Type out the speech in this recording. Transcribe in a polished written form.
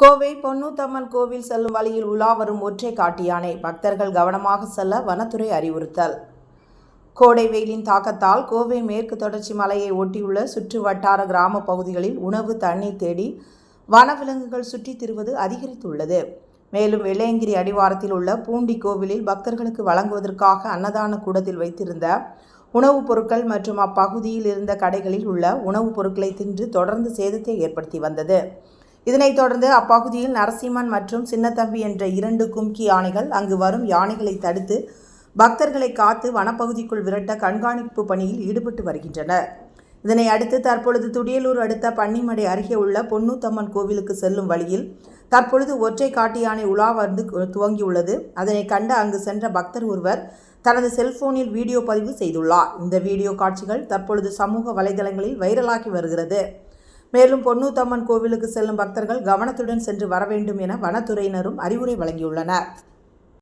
கோவை பொன்னூத்தம்மன் கோவில் செல்லும் வழியில் உலா வரும் ஒற்றை காட்டு யானை, பக்தர்கள் கவனமாக செல்ல வனத்துறை அறிவுறுத்தல். கோடை வெயிலின் தாக்கத்தால் கோவை மேற்கு தொடர்ச்சி மலையை ஒட்டியுள்ள சுற்று வட்டார கிராம பகுதிகளில் உணவு தண்ணீர் தேடி வனவிலங்குகள் சுற்றித் திரிவது அதிகரித்துள்ளது. மேலும் வெள்ளையங்கிரி அடிவாரத்தில் உள்ள பூண்டி கோவிலில் பக்தர்களுக்கு வழங்குவதற்காக அன்னதான கூடத்தில் வைத்திருந்த உணவுப் பொருட்கள் மற்றும் அப்பகுதியில் இருந்த கடைகளில் உள்ள உணவுப் பொருட்களை தின்று தொடர்ந்து சேதத்தை ஏற்படுத்தி வந்தது. இதனைத் தொடர்ந்து அப்பகுதியில் நரசிம்மன் மற்றும் சின்னத்தம்பி என்ற 2 கும்கி யானைகள் அங்கு வரும் யானைகளை தடுத்து பக்தர்களை காத்து வனப்பகுதிக்குள் விரட்ட கண்காணிப்பு பணியில் ஈடுபட்டு வருகின்றனர். இதனை அடுத்து தற்பொழுது துடியலூர் அடுத்த பன்னிமடை அருகே உள்ள பொன்னூத்தம்மன் கோவிலுக்கு செல்லும் வழியில் தற்பொழுது ஒற்றை காட்டு யானை உலா வந்து துவங்கியுள்ளது. அதனை கண்டு அங்கு சென்ற பக்தர் ஒருவர் தனது செல்போனில் வீடியோ பதிவு செய்துள்ளார். இந்த வீடியோ காட்சிகள் தற்பொழுது சமூக வலைதளங்களில் வைரலாகி வருகிறது. மேலும் பொன்னூத்தம்மன் கோவிலுக்கு செல்லும் பக்தர்கள் கவனத்துடன் சென்று வர வேண்டும் என வனத்துறையினரும் அறிவுரை வழங்கியுள்ளனர்.